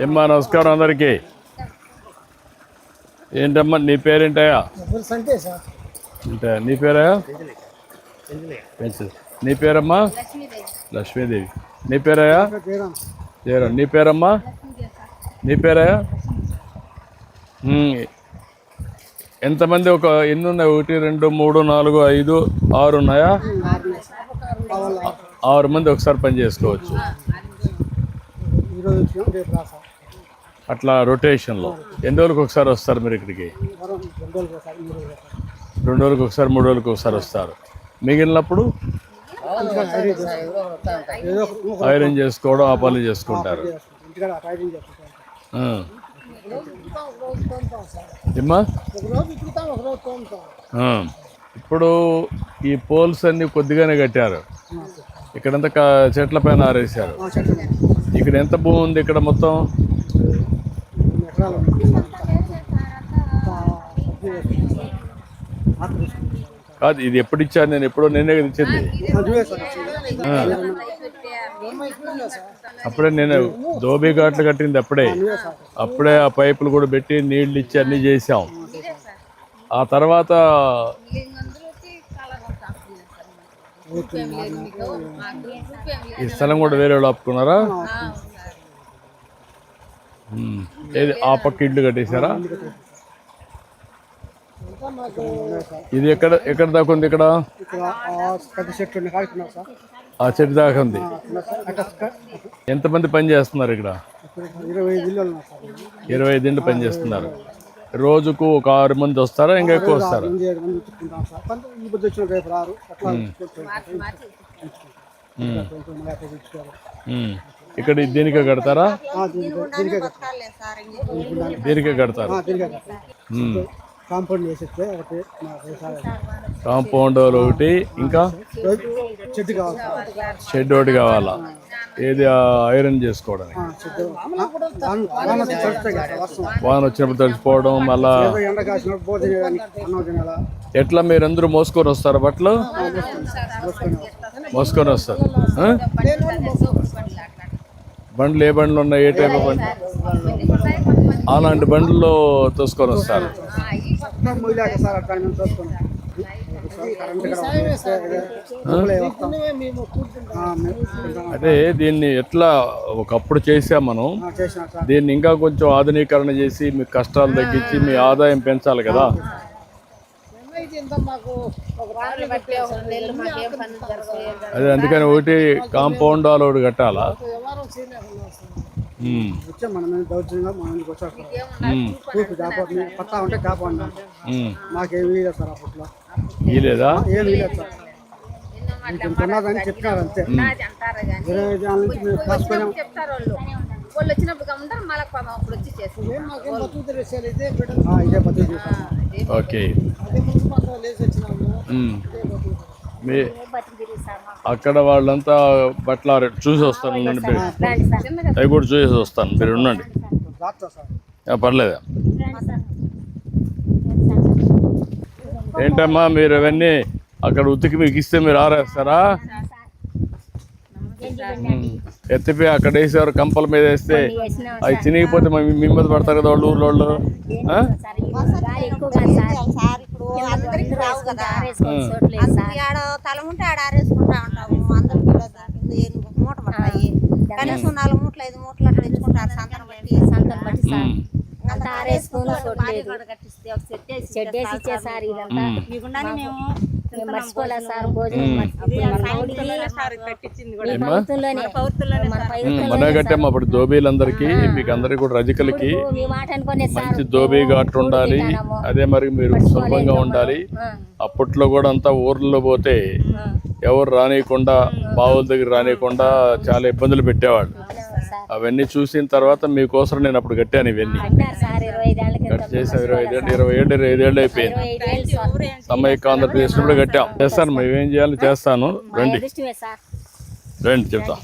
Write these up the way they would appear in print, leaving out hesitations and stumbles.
ఏమ్మా నమస్కారం అందరికీ. ఏంటమ్మా నీ పేరేంటయా? అంటే నీ పేరయా? నీ పేరమ్మా? లక్ష్మీదేవి. నీ పేరయా? జయరాం. నీ పేరమ్మా? నీ పేరయా? ఎంతమంది? ఒక ఎన్ని ఉన్నాయి? 1 2 3 4 5 6 ఉన్నాయా? 6 మంది ఒకసారి పని చేసుకోవచ్చు అట్లా రొటేషన్లో. ఎన్ని రోజులకు ఒకసారి వస్తారు మీరు ఇక్కడికి? 2 రోజులకు ఒకసారి 3 రోజులకు ఒకసారి వస్తారు. మిగిలినప్పుడు ఐరన్ చేసుకోవడం ఆ పనులు చేసుకుంటారు. ఏమ్మా ఇప్పుడు ఈ పోల్స్ అన్ని కొద్దిగానే కట్టారు. ఇక్కడంతా చెట్ల పైన ఆరేసారు. ఇక్కడ ఎంత భూమి ఉంది ఇక్కడ మొత్తం? కాదు, ఇది ఎప్పుడు ఇచ్చాను? నేను ఎప్పుడో నేనే కదా ఇచ్చింది. అప్పుడే నేను దోబీ ఘాట్లు కట్టింది అప్పుడే ఆ పైపులు కూడా పెట్టి నీళ్లు ఇచ్చి అన్నీ చేసాం. ఆ తర్వాత ఈ స్థలం కూడా వేరే వాళ్ళు ఆపుకున్నారా? ఏది ఆ పక్క ఇల్లు కట్టేశారా? ఇది ఎక్కడ దాకా ఉంది? ఇక్కడ ఆ చెట్టు దాకా ఉంది. ఎంతమంది పని చేస్తున్నారు ఇక్కడ? 25 ఇళ్ళు పని చేస్తున్నారు. రోజుకు ఒక 6 మంది వస్తారా? ఇంకా ఎక్కువ వస్తారా? ఇక్కడ దీనికే కడతారా? దీనికే కడతారు. కాంపౌండ్ ఒకటి, ఇంకా షెడ్ ఒకటి కావాలా? ఏది ఐరన్ చేసుకోవడానికి? వాన వచ్చినప్పుడు తడిచిపోవడం. మళ్ళా ఎట్లా మీరందరూ మోసుకొని వస్తారా బట్టలు? మోసుకొని వస్తారు. బండ్లు ఏ బండ్లు ఉన్నాయి? ఏ టైప్ బండ్లు? అలాంటి బండ్లలో తోసుకొని వస్తారు. అదే దీన్ని ఎట్లా ఒకప్పుడు చేసాం మనం. దీన్ని ఇంకా కొంచెం ఆధునీకరణ చేసి మీ కష్టాలు తగ్గించి మీ ఆదాయం పెంచాలి కదా. అదే అందుకని ఒకటి కాంపౌండ్ వాల్ ఒకటి కట్టాలా? లేదా చెప్పినారు అంతే. 25 ఏళ్ళ నుంచి మేము చెప్తారు వాళ్ళు. వచ్చినప్పుడు ఓకే. అక్కడ వాళ్ళంతా బట్టలు చూసి వస్తాను. అవి కూడా చూసేసి వస్తాను. మీరు ఉండండి, పర్లేదా? ఏంటమ్మా మీరు అవన్నీ అక్కడ ఉతికి మీకు ఇస్తే మీరు ఆరేస్తారా? ఎత్తిపోయి అక్కడ వేసేవారు, కంపల మీద వేస్తే అవి తినకపోతే మీ మీద పడతారు కదా వాళ్ళు, ఊర్లో వాళ్ళు. తలముంటే ఆడ ఆరేసుకుంటా ఉంటాము. అందరికి మూట పడతాయి. కనీసం 4 మూటలు 5 మూటలు అట్లా తెచ్చుకుంటారు. సంతను బట్టి మన కట్టాము అప్పుడు దోబీలందరికీ, మీకు అందరికి కూడా రజకులకి మంచి దోబీ ఘాట్ ఉండాలి. అదే మరి మీరు సులభంగా ఉండాలి. అప్పట్లో కూడా అంతా ఊర్లలో పోతే ఎవరు రానియకుండా, బావుల దగ్గర రానియకుండా చాలా ఇబ్బందులు పెట్టేవాళ్ళు. అవన్నీ చూసిన తర్వాత మీకోసం నేను అప్పుడు కట్టాను. ఇవన్నీ కట్ చేసి 25 ఏళ్ళు అయిపోయింది. సమైక్య ఆంధ్రప్రదేశ్ కూడా కట్టాం. చేస్తాను, మేమేం చేయాలో చేస్తాను. రండి రండి చెప్తా.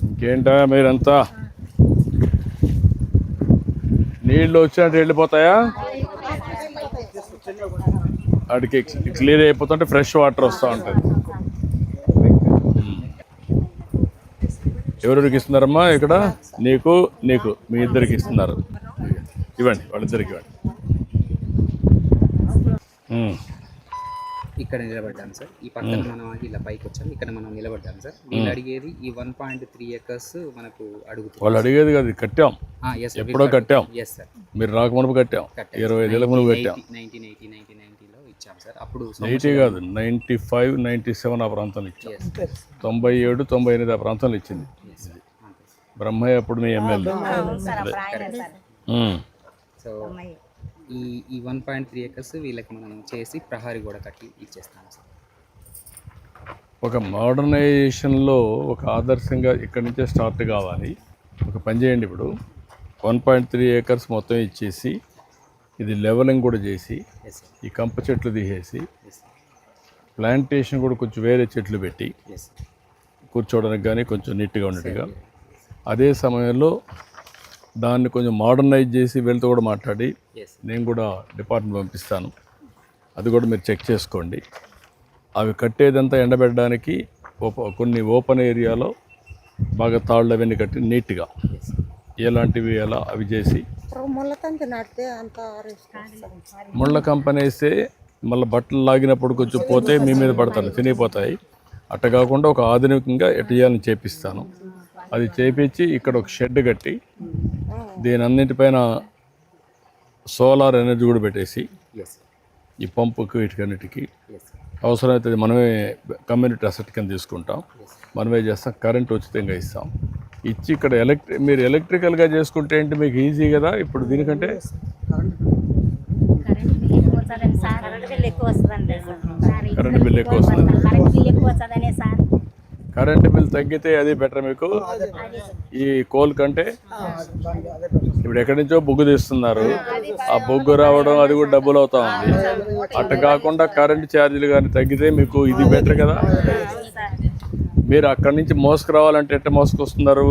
ఇంకేంటా మీరంతా నీళ్ళు వచ్చినట్టు వెళ్ళిపోతాయా? వాటికి క్లియర్ అయిపోతుంటే ఫ్రెష్ వాటర్ వస్తూ ఉంటుంది. ఎవరెవరికి ఇస్తున్నారమ్మా ఇక్కడ? నీకు నీకు మీ ఇద్దరికి ఇస్తున్నారు. ఇవ్వండి, వాళ్ళిద్దరికి ఇవ్వండి. ఇక్కడ నిలబడ్డాం సార్. ఈ పక్కన మనం ఇలా పైకి వచ్చాం, ఇక్కడ మనం నిలబడ్డాం సార్. వీళ్ళు అడిగేది ఈ 1.3 acres మనకు అడుగుతారు. వాళ్ళు అడిగేది కాదు, కట్టాం, ఎప్పుడో కట్టాం. ఎస్ సార్, మీరు రాకమునుపు కట్టాం, 25 ఏళ్ళ మునుపు కట్టాం. 1990లో ఇచ్చాం సార్. అప్పుడు 80 కాదు, 95, 97 ఆ ప్రాంతంలో ఇచ్చాం. 97, 98 ఆ ప్రాంతంలో ఇచ్చింది బ్రహ్మయ్య, అప్పుడు మీ ఎమ్మెల్యే. సో ఈ 1.3 acres వీళ్ళకి మనం చేసి ప్రహారీ కూడా కట్టి ఇచ్చేస్తాం సార్. ఒక మోడర్నైజేషన్లో ఒక ఆదర్శంగా ఇక్కడి నుంచే స్టార్ట్ కావాలి. ఒక పని చేయండి, ఇప్పుడు 1.3 acres మొత్తం ఇచ్చేసి ఇది లెవెలింగ్ కూడా చేసి ఎస్ సార్, ఈ కంప చెట్లు తీసేసి ఎస్ ప్లాంటేషన్ కూడా కొంచెం వేరే చెట్లు పెట్టి ఎస్ కూర్చోవడానికి కానీ కొంచెం నీట్గా ఉన్నట్టుగా, అదే సమయంలో దాన్ని కొంచెం మోడర్నైజ్ చేసి వీళ్ళతో కూడా మాట్లాడి ఎస్ నేను కూడా డిపార్ట్మెంట్ పంపిస్తాను, అది కూడా మీరు చెక్ చేసుకోండి. అవి కట్టేదంతా ఎండబెట్టడానికి కొన్ని ఓపెన్ ఏరియాలో బాగా తాళ్ళు అవన్నీ కట్టి నీట్గా ఎలాంటివి ఎలా అవి చేసి, ముళ్ళ తంతి నాటితే అంత ముళ్ళ కంపెనీ వేస్తే మళ్ళీ బట్టలు లాగినప్పుడు కొంచెం పోతే మీ మీద పడతారు, తినిగిపోతాయి. అట్ట కాకుండా ఒక ఆధునికంగా ఎట్ట చేయాలని చేపిస్తాను. అది చేపించి ఇక్కడ ఒక షెడ్ కట్టి దీని అన్నింటిపైన సోలార్ ఎనర్జీ కూడా పెట్టేసి ఎస్ ఈ పంపుకి వీటికన్నిటికీ ఎస్ అవసరమైతే మనమే కమ్యూనిటీ అసెట్ కింద తీసుకుంటాం, మనమే చేస్తాం, కరెంట్ ఉచితంగా ఇస్తాం. ఇచ్చి ఇక్కడ మీరు ఎలక్ట్రికల్గా చేసుకుంటే ఏంటి మీకు ఈజీ కదా. ఇప్పుడు దీనికంటే కరెంట్ బిల్ ఎక్కువ వస్తుంది. కరెంట్ బిల్ తగ్గితే అది బెటర్ మీకు ఈ కోల్ కంటే. ఇప్పుడు ఎక్కడి నుంచో బొగ్గు తీస్తున్నారు, ఆ బొగ్గు రావడం అది కూడా డబ్బులు అవుతా ఉంది. అట్ట కాకుండా కరెంట్ ఛార్జీలు కానీ తగ్గితే మీకు ఇది బెటర్ కదా. మీరు అక్కడి నుంచి మోసుకురావాలంటే ఎట్ట మోసుకొస్తున్నారు?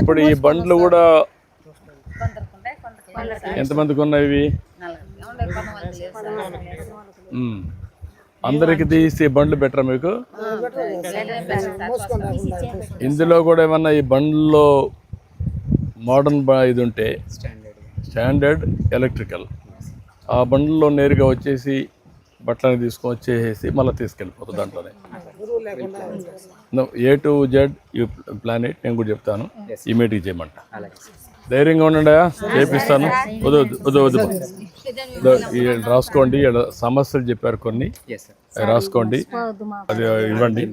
ఇప్పుడు ఈ బండ్లు కూడా ఎంతమందికి ఉన్నాయి ఇవి? అందరికి తీసి బండ్లు బెటర్ మీకు. ఇందులో కూడా ఏమన్నా ఈ బండ్లో మోడర్న్ ఇది ఉంటే స్టాండర్డ్ ఎలక్ట్రికల్, ఆ బండ్లో నేరుగా వచ్చేసి బట్టలని తీసుకొని వచ్చేసి మళ్ళీ తీసుకెళ్ళిపోతుంది దాంట్లోనే. A to Z you plan it, నేను కూడా చెప్తాను, ఇమీడియట్గా చేయమంట. ధైర్యంగా ఉండండి, చేపిస్తాను. వద్దు రాసుకోండి, సమస్యలు చెప్పారు కొన్ని, అవి రాసుకోండి, అది ఇవ్వండి,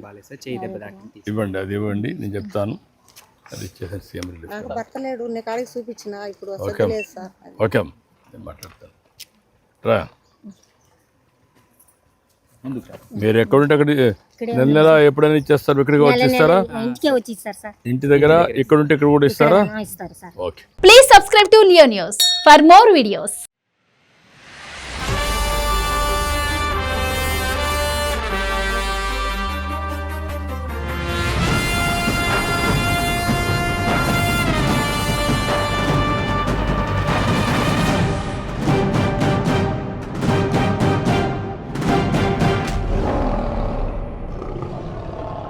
ఇవ్వండి, అది ఇవ్వండి, నేను చెప్తాను. అది ఇచ్చేసాను సీఎం రిలీఫ్. భర్తలేడు, నీకు అడిగి చూపించిన ఇప్పుడు ఓకే ఓకే నేను మాట్లాడతాను. రా, మీరు ఎక్కడుంటే అక్కడ నెల ఎప్పుడైనా ఇచ్చేస్తారు, ఇక్కడికి వచ్చిస్తారా? ఇంటి దగ్గర ఎక్కడుంటే ఇక్కడ కూడా ఇస్తారా? Okay. Please subscribe to Leo news for more videos.